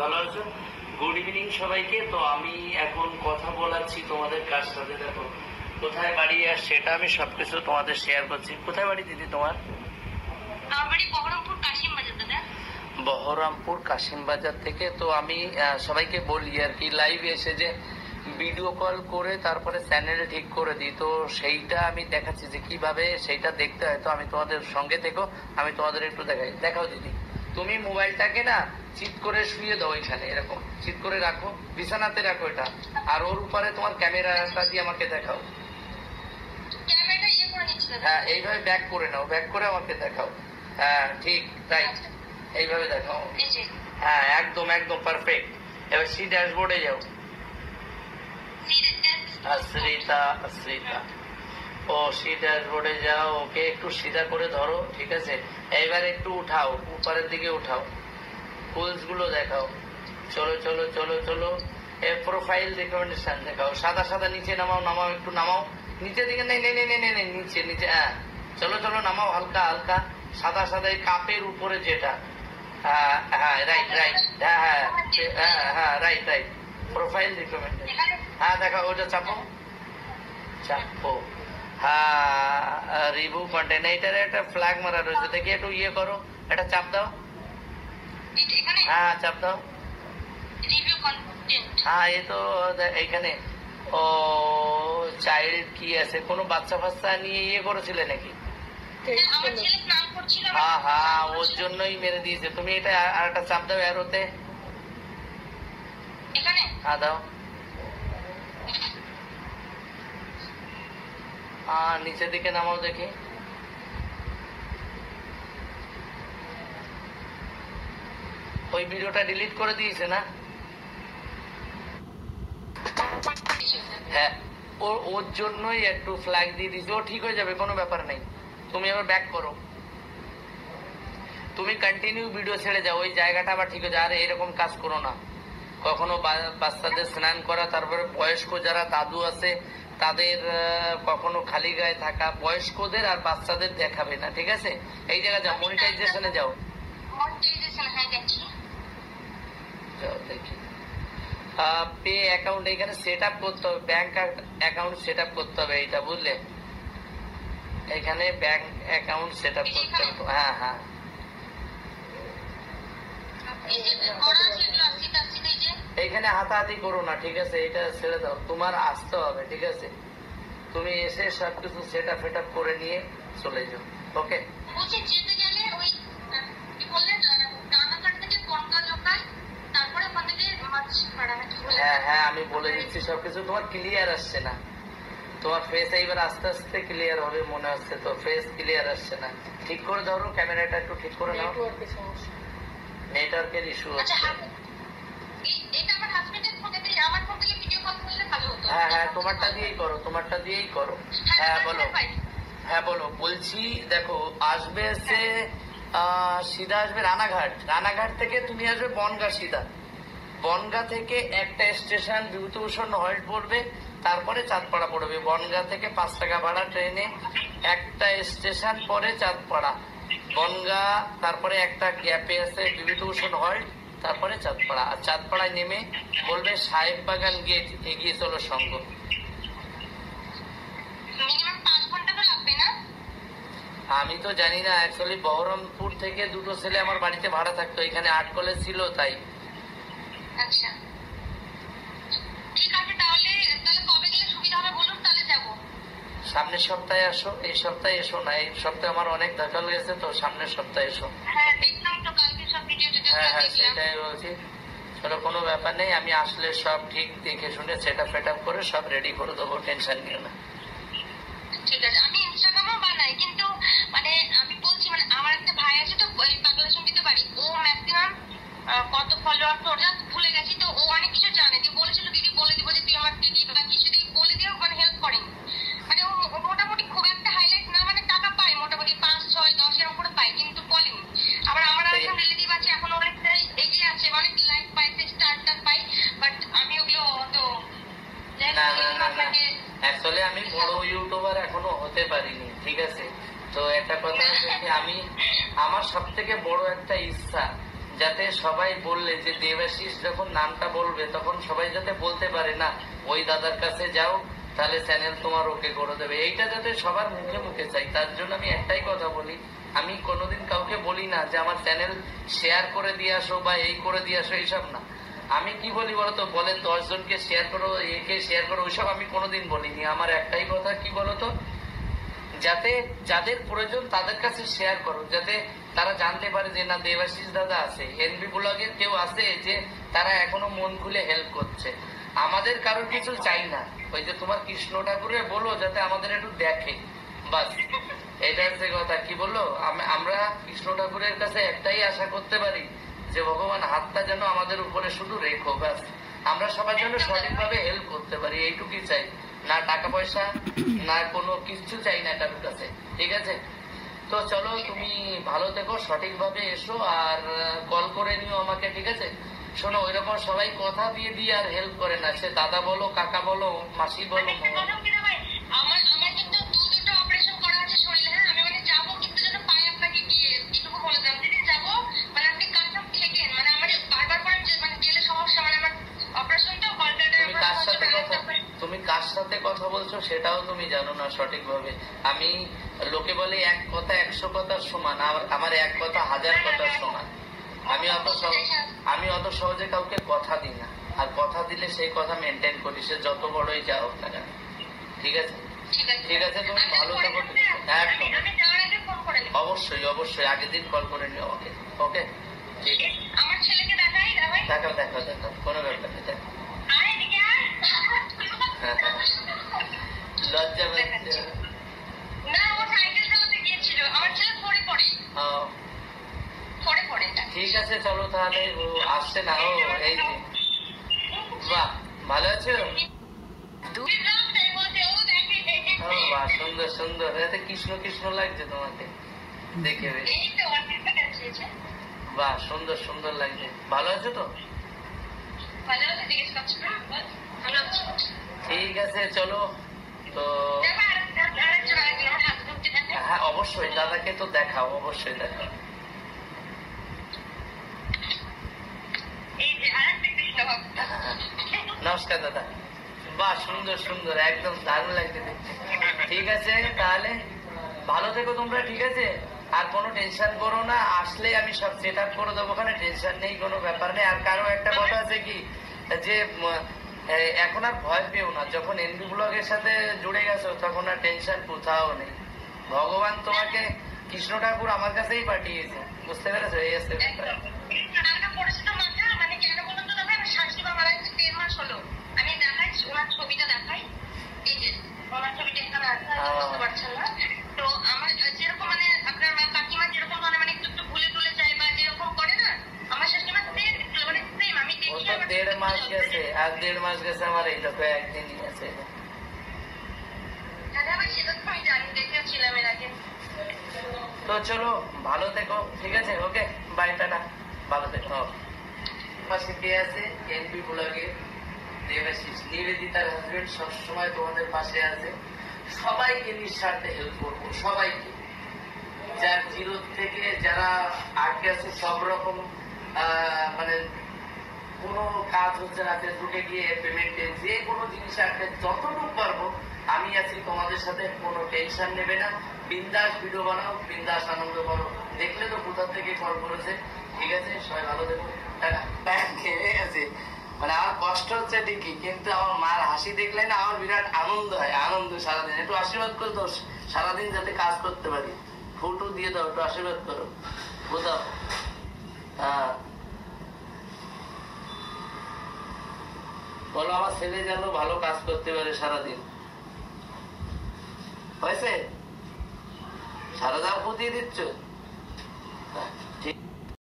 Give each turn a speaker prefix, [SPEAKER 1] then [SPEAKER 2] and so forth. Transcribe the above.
[SPEAKER 1] ভালো আছো? Good evening সবাইকে। তো আমি এখন কথা বলাচ্ছি তোমাদের কার সাথে, দেখো কোথায় বাড়ি আর সেটা আমি সবকিছু তোমাদের শেয়ার করছি। কোথায় বাড়ি দিদি তোমার?
[SPEAKER 2] আমার বাড়ি বহরমপুর কাশিম বাজার দাদা।
[SPEAKER 1] বহরমপুর কাশিম বাজার থেকে। তো আমি সবাইকে বলি আর কি, লাইভ এসে যে ভিডিও কল করে তারপরে চ্যানেল ঠিক করে দিই, তো সেইটা আমি দেখাচ্ছি যে কিভাবে সেইটা দেখতে হয়। তো আমি তোমাদের সঙ্গে থেকো, আমি তোমাদের একটু দেখাই। দেখাও দিদি, তুমি মোবাইলটাকে না চিৎ করে শুয়ে দাও, এখানে এরকম চিৎ করে রাখো, বিছানাতে রাখো এটা, আর ওর উপরে তোমার ক্যামেরাটা দিয়ে আমাকে দেখাও।
[SPEAKER 2] ক্যামেরাটা ইয়ে করে নিচ্ছি দাদা।
[SPEAKER 1] হ্যাঁ, এইভাবে ব্যাক করে নাও, ব্যাক করে আমাকে দেখাও। হ্যাঁ ঠিক, রাইট, এইভাবে দেখাও।
[SPEAKER 2] এই যে
[SPEAKER 1] হ্যাঁ একদম একদম পারফেক্ট। এবার সি ড্যাশবোর্ডে যাও। আশ্রিতা, আশ্রিতা, ও সি ড্যাশবোর্ডে যাও। ওকে একটু সিধা করে ধরো, ঠিক আছে। এইবার একটু উঠাও, উপরের দিকে উঠাও, টুলস গুলো দেখাও। চলো চলো চলো চলো, প্রোফাইল রিকমেন্ডেশন দেখাও। সাদা সাদা নিচে নামাও, নামাও একটু নামাও নিচে দিকে, নেই নেই নেই নেই নেই, নিচে নিচে, হ্যাঁ চলো চলো নামাও, হালকা হালকা সাদা সাদা, এই কাপের উপরে যেটা। হ্যাঁ হ্যাঁ রাইট রাইট, হ্যাঁ হ্যাঁ হ্যাঁ হ্যাঁ রাইট রাইট, প্রোফাইল রিকমেন্ডেশন। হ্যাঁ দেখাও, ওটা চাপো চাপো। হ্যাঁ রিভিউ কন্টেন্ট, এইটার একটা ফ্ল্যাগ মারা রয়েছে, দেখি একটু ইয়ে করো, এটা চাপ দাও।
[SPEAKER 2] এখানে
[SPEAKER 1] হ্যাঁ চাপ দাও।
[SPEAKER 2] রিভিউ কন্টেন্ট,
[SPEAKER 1] হ্যাঁ এই তো এইখানে। ও চাইল্ড কি আছে, কোনো বাচ্চা ফাচ্চা নিয়ে ইয়ে করেছিলে নাকি?
[SPEAKER 2] আমার ছেলে স্নান করছিল।
[SPEAKER 1] হ্যাঁ হ্যাঁ, ওর জন্যই মেরে দিয়েছে। তুমি এটা আর একটা চাপ দাও অ্যারোতে।
[SPEAKER 2] এখানে
[SPEAKER 1] হ্যাঁ দাও। নিচের দিকে নামাও দেখি। ওই ভিডিওটা ডিলিট করে দিয়েছে না? হ্যাঁ, ওর জন্যই একটু ফ্ল্যাগ দিয়ে দিয়েছে। ও ঠিক হয়ে যাবে, কোনো ব্যাপার নেই। তুমি আবার ব্যাক করো, তুমি কন্টিনিউ ভিডিও ছেড়ে যাও, ওই জায়গাটা আবার ঠিক হয়ে যায়। আর এরকম কাজ করো না কখনো। বাচ্চাদের স্নান করা, তারপরে বয়স্ক যারা দাদু আছে তাদের কখনো খালি গায়ে থাকা, বয়স্কদের আর বাচ্চাদের দেখাবে না, ঠিক আছে? এই জায়গায় যাও, মনিটাইজেশনে যাও।
[SPEAKER 2] মনিটাইজেশন হয়ে গেছে।
[SPEAKER 1] যাও দেখি, পে অ্যাকাউন্ট এখানে সেট আপ করতে হবে, ব্যাংক অ্যাকাউন্ট সেট আপ করতে হবে, এইটা বুঝলে? এখানে ব্যাংক অ্যাকাউন্ট সেট আপ করতে হবে। হ্যাঁ হ্যাঁ,
[SPEAKER 2] এই যে করা আছে এগুলো আসিতে আসিতে, এই যে
[SPEAKER 1] এইখানে হাতাহাতি করো না, ঠিক আছে? এটা ছেড়ে দাও, তোমার আসতে হবে, ঠিক আছে? তুমি এসে সবকিছু সেট আপ ফেট আপ করে নিয়ে চলে যাও, ওকে?
[SPEAKER 2] বলছি যেতে গেলে ওই কি বললেন, রানাঘাট থেকে গঙ্গা লোকাল, তারপরে ওখান থেকে মাছপাড়া, কি বলে?
[SPEAKER 1] হ্যাঁ হ্যাঁ, আমি বলে দিচ্ছি সবকিছু। তোমার ক্লিয়ার আসছে না, তোমার ফেস এইবার আস্তে আস্তে ক্লিয়ার হবে মনে হচ্ছে, তো ফেস ক্লিয়ার আসছে না। ঠিক করে ধরো, ক্যামেরাটা একটু ঠিক করে নাও, নেটওয়ার্কের ইস্যু হচ্ছে।
[SPEAKER 2] এটা আমার হাজবেন্ডের ফোন থেকে, আমার ফোন থেকে ভিডিও কল করলে ভালো হতো।
[SPEAKER 1] হ্যাঁ হ্যাঁ, তোমারটা দিয়েই করো, তোমারটা দিয়েই করো। হ্যাঁ বলো, হ্যাঁ বলো। বলছি দেখো, আসবে সে সিধা আসবে রানাঘাট, রানাঘাট থেকে তুমি আসবে বনগা সিধা, বনগা থেকে একটা স্টেশন বিভূতিভূষণ হল্ট পড়বে, তারপরে চাঁদপাড়া পড়বে। বনগা থেকে 5 টাকা ভাড়া ট্রেনে, একটা স্টেশন পরে চাঁদপাড়া, বনগা, তারপরে একটা গ্যাপে আছে বিভূতিভূষণ হল্ট, তারপরে চাঁদপাড়া। আর চাঁদপাড়ায় নেমে বলবে সাহেব বাগান গেট, এগিয়ে চলো সঙ্গ।
[SPEAKER 2] মিনিমাম 5 ঘন্টা তো লাগবে না?
[SPEAKER 1] আমি তো জানি না, অ্যাকচুয়ালি বহরমপুর থেকে দুটো ছেলে আমার বাড়িতে ভাড়া থাকতো, এখানে আর্ট কলেজ ছিল তাই।
[SPEAKER 2] আচ্ছা ঠিক আছে, তাহলে কবে গেলে সুবিধা হবে বলুন, তাহলে যাবো।
[SPEAKER 1] সামনের সপ্তাহে আসো, এই সপ্তাহে এসো না, এই সপ্তাহে আমার অনেক দেখা গেছে, তো সামনের সপ্তাহে এসো।
[SPEAKER 2] হ্যাঁ দেখলাম তো কালকে সব ভিডিও
[SPEAKER 1] হ্যাঁ হ্যাঁ,
[SPEAKER 2] দেখলাম।
[SPEAKER 1] সেটাই বলছি। চলো, কোনো ব্যাপার নেই, আমি আসলে সব ঠিক দেখে শুনে সেট আপ ফেট আপ করে সব রেডি করে দেবো, টেনশন নিও না।
[SPEAKER 2] ঠিক আছে, আমি ইনস্টাগ্রামও বানাই, কিন্তু মানে আমি বলছি, মানে আমার একটা ভাই আছে তো, ওই পাগলাচন্ডিতে বাড়ি, ও ম্যাক্সিমাম কত ফলোয়ার তো ওটা ভুলে গেছি, তো ও অনেক কিছু জানে, যে বলেছিল দিদি বলে দিব, যে তুই আমার দিদি বা কিছু দিদি বলে দিও, মানে হেল্প করেন। মানে ও মোটামুটি খুব একটা হাইলাইট না, মানে টাকা পায় মোটামুটি 5, 6, 10 এর উপরে পায়, কিন্তু বলেনি। আবার আমার একজন রিলেটিভ আছে, এখন অনেকটাই এগিয়ে আছে, অনেক লাইক পাইছে, স্টার পাই, বাট আমি ওগুলো তো
[SPEAKER 1] অ্যাকচুয়ালি আমি বড় ইউটিউবার এখনো হতে পারিনি, ঠিক আছে? তো একটা কথা হচ্ছে কি, আমি আমার সব থেকে বড় একটা ইচ্ছা যাতে সবাই বললে যে দেবাশিস যখন নামটা বলবে তখন সবাই যাতে বলতে পারে না ওই দাদার কাছে যাও, তাহলে চ্যানেল তোমার ওকে করে দেবে। এইটা যাতে সবার মুখে মুখে চাই, তার জন্য আমি একটাই কথা বলি, আমি কোনোদিন কাউকে বলি না যে আমার চ্যানেল শেয়ার করে দিয়ে আসো বা এই করে দিয়ে আসো, এইসব না। আমি কি বলি বলতো, বলে 10 জনকে শেয়ার করো, একে শেয়ার করো, ওইসব আমি কোনোদিন বলিনি। আমার একটাই কথা কি বলতো, যাতে যাদের প্রয়োজন তাদের কাছে শেয়ার করো, যাতে তারা জানতে পারে যে না দেবাশিস দাদা আছে, এনবি ব্লগের কেউ আছে যে তারা এখনো মন খুলে হেল্প করছে। আমাদের কারোর কিছু চাই না, ওই যে তোমার কৃষ্ণ ঠাকুরের বলো যাতে আমাদের একটু দেখে, বাস এটা হচ্ছে কথা। কি বললো, আমরা কৃষ্ণ ঠাকুরের কাছে একটাই আশা করতে পারি যে ভগবান হাতটা যেন আমাদের উপরে শুধু রেখো, ব্যাস আমরা সবার জন্য সঠিকভাবে হেল্প করতে পারি, এইটুকুই চাই। না টাকা পয়সা না কোনো কিছু চাই না কারোর কাছে, ঠিক আছে? তো চলো, তুমি ভালো থেকো, সঠিকভাবে এসো, আর কল করে নিও আমাকে, ঠিক আছে? শোনো, ওইরকম সবাই কথা দিয়ে দিয়ে আর হেল্প করে না, সে দাদা বলো, কাকা বলো, মাসি বলো।
[SPEAKER 2] আমার কিন্তু দুটো অপারেশন করা আছে শরীরে, হ্যাঁ আমি মানে যাবো, কিন্তু যেন পায়ে আপনাকে গিয়ে এটুকু বলে দাম, যেদিন যাবো মানে আপনি কাজটা ঠেকেন, মানে আমার বারবার করে মানে গেলে সমস্যা, মানে আমার অপারেশনটা
[SPEAKER 1] তুমি কার সাথে কথা বলছো সেটাও তুমি জানো না সঠিকভাবে। আমি লোকে বলে এক কথা 100 কথার সমান, আমার এক কথা 1000 কথার সমান। আমি অত সহজে কাউকে কথা দিই না, আর কথা দিলে সেই কথা মেনটেন করি, সে যত বড়ই যা হোক না কেন, ঠিক আছে? ঠিক আছে, তুমি ভালো থাকো। একদম অবশ্যই অবশ্যই আগের দিন কল করে নিও আমাকে, ওকে? ঠিক আছে,
[SPEAKER 2] আমার ছেলেকে
[SPEAKER 1] দেখাও দেখাও দেখাও, কোনো ব্যাপার নেই, দেখো। লজ্জা পাচ্ছে
[SPEAKER 2] না, ও সাইকেল চালাতে গিয়েছিল, আমার ছেলে পড়ে পড়ে।
[SPEAKER 1] ঠিক আছে, চলো তাহলে, ও আসছে না, ও এই যে, বাহ ভালো আছো? বাহ, সুন্দর সুন্দর, এতে কৃষ্ণ কৃষ্ণ লাগছে তোমাকে দেখে, বাহ সুন্দর সুন্দর লাগছে। ভালো আছো তো? ঠিক আছে, চলো তো। হ্যাঁ অবশ্যই, দাদাকে তো দেখাও, অবশ্যই দেখাও। নমস্কার দাদা, বাহ সুন্দর সুন্দর, একদম দারুণ লাগছে দেখতে। ঠিক আছে তাহলে, ভালো থেকো তোমরা, ঠিক আছে? আর কোনো টেনশন করো না, আসলে আমি সব সেট আপ করে দেবো, ওখানে টেনশন নেই, কোনো ব্যাপার নেই। আর কারো একটা কথা আছে কি, যে এখন আর ভয় পেও না, যখন এনবি ব্লগের সাথে জুড়ে গেছো তখন আর টেনশন কোথাও নেই। ভগবান তোমাকে, কৃষ্ণ ঠাকুর আমার কাছেই পাঠিয়েছে, বুঝতে পেরেছো? এই আছে
[SPEAKER 2] আমি দেখাই ওনার ছবিটা, দেখাই এই যে ওনার ছবিটা এখানে বুঝতে পারছেন না তো, আমার যেরকম মানে আপনার কাকিমা যেরকম মানে একটু একটু ভুলে টুলে যায় বা যেরকম করে না, আমার শাশুড়িমা সেম মানে সেম, আমি দেখি
[SPEAKER 1] 1.5 মাস গেছে, আর 1.5 মাস গেছে আমার, এই দেখো একদিনই আছে।
[SPEAKER 2] সেটা তো আমি জানি, দেখেছিলাম এর আগে।
[SPEAKER 1] তো চলো, ভালো থেকো, ঠিক আছে? ওকে, বাই, টাটা, ভালো থেকো। পাশে কে আছে? এনবি ব্লগে দেবাশিস, নিবেদিতার হাজবেন্ড, সবসময় তোমাদের পাশে আছে। সবাইকে নিঃস্বার্থে হেল্প করবো, সবাইকে, যার জিরো থেকে যারা আটকে আছে, সব রকম মানে কোনো কাজ হচ্ছে না, ফেসবুকে গিয়ে পেমেন্টে যে কোনো জিনিস আটকে, যতটুকু পারবো আমি আছি তোমাদের সাথে, কোনো টেনশন নেবে না। বিন্দাস ভিডিও বানাও, বিন্দাস আনন্দ করো। দেখলে তো কোথা থেকে কল করেছে, ঠিক আছে? সবাই ভালো দেখো, টাটা। খেয়ে গেছে, মানে আমার কষ্ট হচ্ছে ঠিকই, কিন্তু আমার মার হাসি দেখলে না আমার বিরাট আনন্দ হয়, আনন্দ সারাদিন। একটু আশীর্বাদ করে দাও, সারাদিন যাতে কাজ করতে পারি। ফটো দিয়ে দাও, একটু আশীর্বাদ করো, বোঝাও। হ্যাঁ, বলো আমার ছেলে যেন ভালো কাজ করতে পারে সারাদিন। হয়েছে? সারা দাও ফুটিয়ে দিচ্ছ।